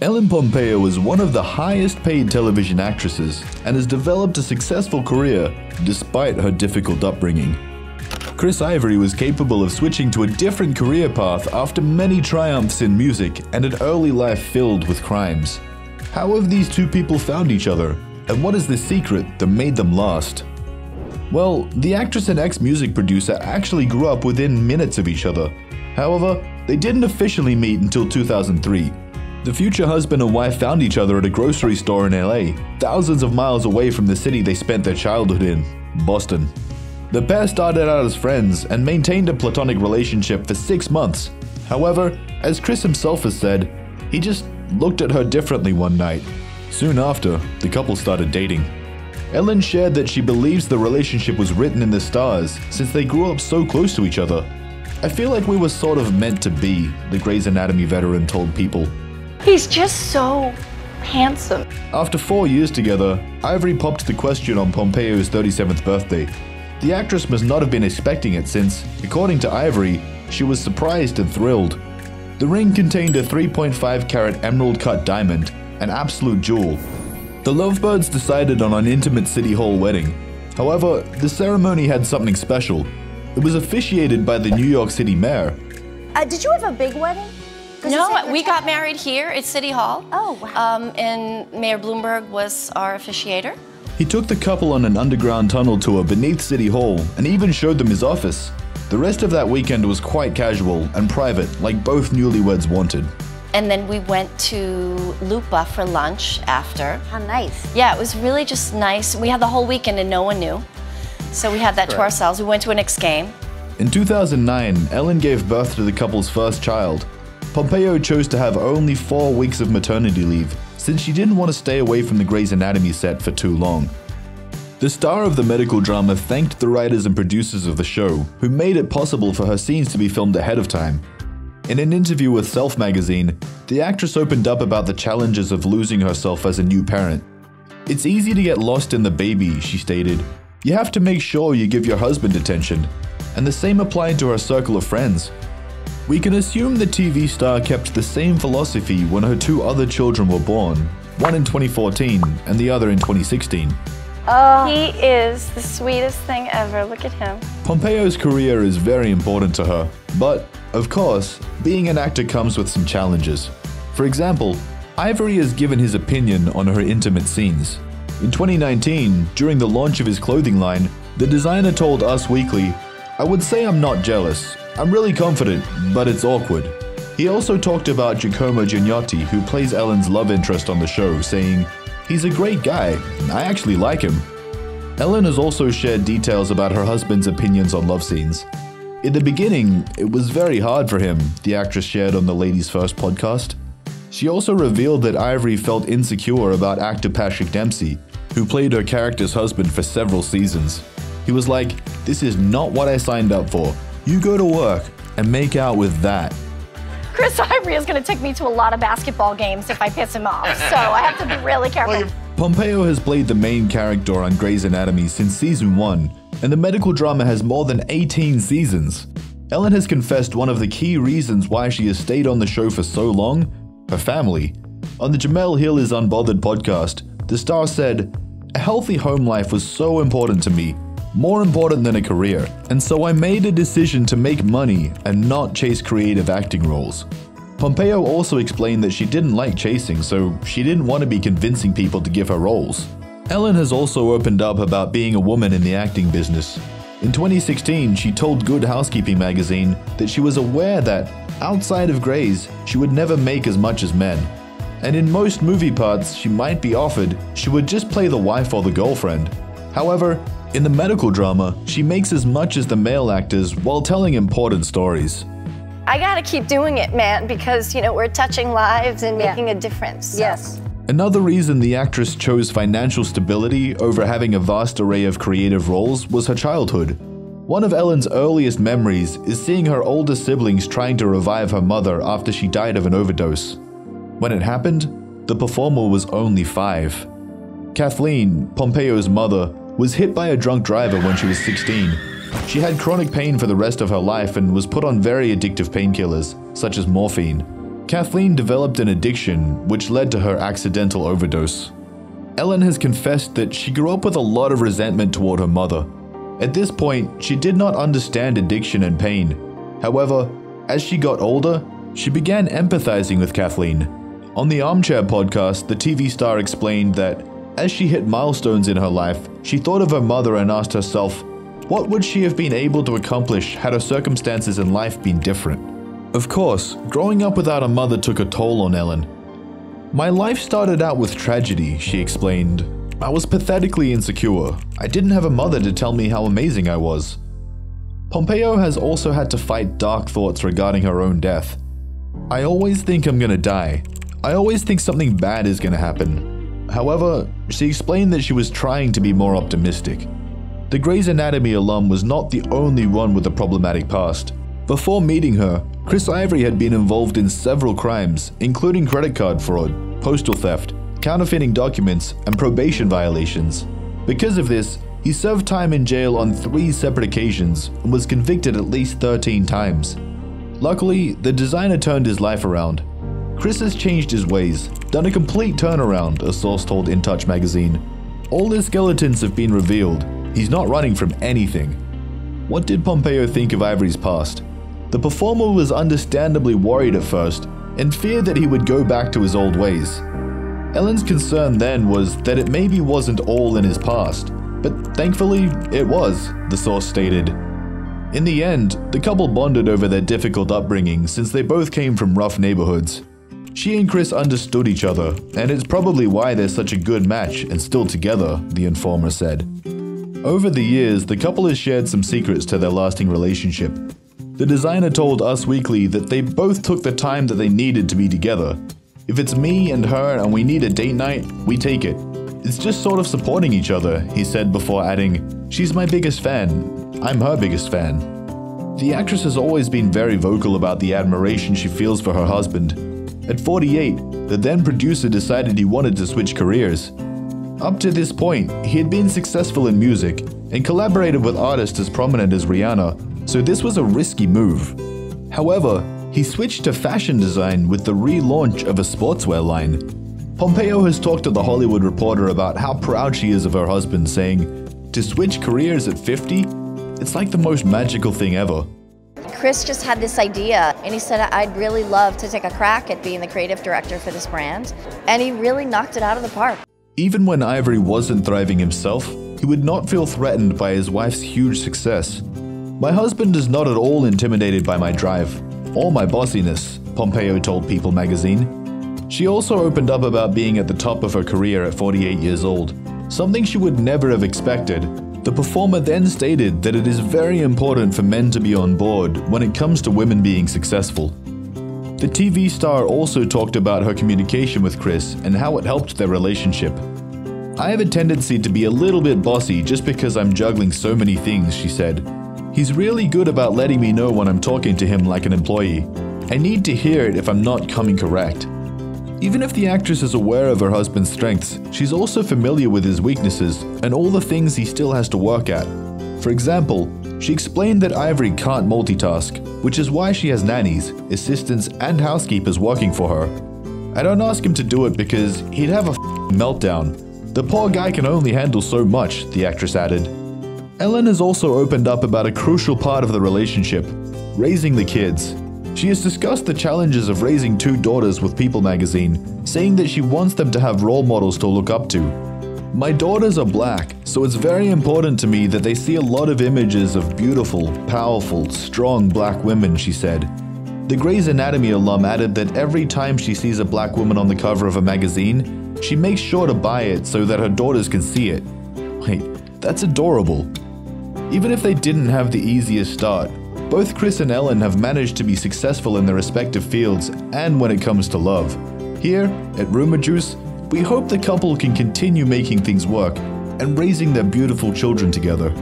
Ellen Pompeo is one of the highest paid television actresses and has developed a successful career despite her difficult upbringing. Chris Ivory was capable of switching to a different career path after many triumphs in music and an early life filled with crimes. How have these two people found each other, and what is the secret that made them last? Well, the actress and ex-music producer actually grew up within minutes of each other. However, they didn't officially meet until 2003. The future husband and wife found each other at a grocery store in LA, thousands of miles away from the city they spent their childhood in, Boston. The pair started out as friends and maintained a platonic relationship for 6 months. However, as Chris himself has said, he just looked at her differently one night. Soon after, the couple started dating. Ellen shared that she believes the relationship was written in the stars since they grew up so close to each other. "I feel like we were sort of meant to be," the Grey's Anatomy veteran told People. He's just so handsome. After 4 years together, Ivory popped the question on Pompeo's 37th birthday. The actress must not have been expecting it since, according to Ivory, she was surprised and thrilled. The ring contained a 3.5-carat emerald-cut diamond, an absolute jewel. The lovebirds decided on an intimate City Hall wedding. However, the ceremony had something special. It was officiated by the New York City mayor. Did you have a big wedding? No, we got married here at City Hall. Oh, wow. And Mayor Bloomberg was our officiator. He took the couple on an underground tunnel tour beneath City Hall and even showed them his office. The rest of that weekend was quite casual and private, like both newlyweds wanted. And then we went to Lupa for lunch after. How nice. Yeah, it was really just nice. We had the whole weekend and no one knew. So we had that to ourselves. We went to an Knicks game. In 2009, Ellen gave birth to the couple's first child. Pompeo chose to have only 4 weeks of maternity leave, since she didn't want to stay away from the Grey's Anatomy set for too long. The star of the medical drama thanked the writers and producers of the show, who made it possible for her scenes to be filmed ahead of time. In an interview with Self magazine, the actress opened up about the challenges of losing herself as a new parent. "It's easy to get lost in the baby," she stated. "You have to make sure you give your husband attention." And the same applied to her circle of friends. We can assume the TV star kept the same philosophy when her 2 other children were born, one in 2014 and the other in 2016. Oh, he is the sweetest thing ever. Look at him. Pompeo's career is very important to her, but, of course, being an actor comes with some challenges. For example, Ivory has given his opinion on her intimate scenes. In 2019, during the launch of his clothing line, the designer told Us Weekly, "I would say I'm not jealous. I'm really confident, but it's awkward." He also talked about Giacomo Giannotti, who plays Ellen's love interest on the show, saying, "He's a great guy. I actually like him." Ellen has also shared details about her husband's opinions on love scenes. "In the beginning, it was very hard for him," the actress shared on the Ladies First podcast. She also revealed that Ivory felt insecure about actor Patrick Dempsey, who played her character's husband for several seasons. He was like, "This is not what I signed up for. You go to work and make out with that." Chris Ivory is going to take me to a lot of basketball games if I piss him off, so I have to be really careful. Pompeo has played the main character on Grey's Anatomy since season 1, and the medical drama has more than 18 seasons. Ellen has confessed one of the key reasons why she has stayed on the show for so long: her family. On the Jamel Hill is Unbothered podcast, the star said, "A healthy home life was so important to me, more important than a career, and so I made a decision to make money and not chase creative acting roles." Pompeo also explained that she didn't like chasing, so she didn't want to be convincing people to give her roles. Ellen has also opened up about being a woman in the acting business. In 2016, she told Good Housekeeping magazine that she was aware that, outside of Grey's, she would never make as much as men. And in most movie parts she might be offered, she would just play the wife or the girlfriend. However, in the medical drama, she makes as much as the male actors while telling important stories. I gotta keep doing it, man, because, you know, we're touching lives and making a difference. So. Yes. Another reason the actress chose financial stability over having a vast array of creative roles was her childhood. One of Ellen's earliest memories is seeing her older siblings trying to revive her mother after she died of an overdose. When it happened, the performer was only 5. Kathleen, Pompeo's mother, was hit by a drunk driver when she was 16. She had chronic pain for the rest of her life and was put on very addictive painkillers, such as morphine. Kathleen developed an addiction which led to her accidental overdose. Ellen has confessed that she grew up with a lot of resentment toward her mother. At this point, she did not understand addiction and pain. However, as she got older, she began empathizing with Kathleen. On the Armchair podcast, the TV star explained that as she hit milestones in her life, she thought of her mother and asked herself, what would she have been able to accomplish had her circumstances in life been different? Of course, growing up without a mother took a toll on Ellen. My life started out with tragedy, she explained. I was pathetically insecure. I didn't have a mother to tell me how amazing I was. Pompeo has also had to fight dark thoughts regarding her own death. I always think I'm gonna die. I always think something bad is gonna happen. However, she explained that she was trying to be more optimistic. The Grey's Anatomy alum was not the only one with a problematic past. Before meeting her, Chris Ivory had been involved in several crimes, including credit card fraud, postal theft, counterfeiting documents, and probation violations. Because of this, he served time in jail on 3 separate occasions and was convicted at least 13 times. Luckily, the designer turned his life around. Chris has changed his ways, done a complete turnaround, a source told In Touch magazine. All his skeletons have been revealed. He's not running from anything. What did Pompeo think of Ivory's past? The performer was understandably worried at first and feared that he would go back to his old ways. Ellen's concern then was that it maybe wasn't all in his past, but thankfully it was, the source stated. In the end, the couple bonded over their difficult upbringing since they both came from rough neighborhoods. She and Chris understood each other, and it's probably why they're such a good match and still together, the informer said. Over the years, the couple has shared some secrets to their lasting relationship. The designer told Us Weekly that they both took the time that they needed to be together. If it's me and her and we need a date night, we take it. It's just sort of supporting each other, he said before adding, she's my biggest fan. I'm her biggest fan. The actress has always been very vocal about the admiration she feels for her husband. At 48, the then producer decided he wanted to switch careers. Up to this point, he had been successful in music and collaborated with artists as prominent as Rihanna, so this was a risky move. However, he switched to fashion design with the relaunch of a sportswear line. Pompeo has talked to The Hollywood Reporter about how proud she is of her husband, saying, "To switch careers at 50? It's like the most magical thing ever." Chris just had this idea, and he said, I'd really love to take a crack at being the creative director for this brand, and he really knocked it out of the park. Even when Ivory wasn't thriving himself, he would not feel threatened by his wife's huge success. "My husband is not at all intimidated by my drive, or my bossiness," Pompeo told People magazine. She also opened up about being at the top of her career at 48 years old, something she would never have expected. The performer then stated that it is very important for men to be on board when it comes to women being successful. The TV star also talked about her communication with Chris and how it helped their relationship. "I have a tendency to be a little bit bossy just because I'm juggling so many things," she said. "He's really good about letting me know when I'm talking to him like an employee. I need to hear it if I'm not coming correct." Even if the actress is aware of her husband's strengths, she's also familiar with his weaknesses and all the things he still has to work at. For example, she explained that Ivory can't multitask, which is why she has nannies, assistants, and housekeepers working for her. "I don't ask him to do it because he'd have a meltdown. The poor guy can only handle so much," the actress added. Ellen has also opened up about a crucial part of the relationship, raising the kids. She has discussed the challenges of raising 2 daughters with People magazine, saying that she wants them to have role models to look up to. "My daughters are black, so it's very important to me that they see a lot of images of beautiful, powerful, strong black women," she said. The Grey's Anatomy alum added that every time she sees a black woman on the cover of a magazine, she makes sure to buy it so that her daughters can see it. Wait, that's adorable. Even if they didn't have the easiest start, both Chris and Ellen have managed to be successful in their respective fields and when it comes to love. Here, at Rumour Juice, we hope the couple can continue making things work and raising their beautiful children together.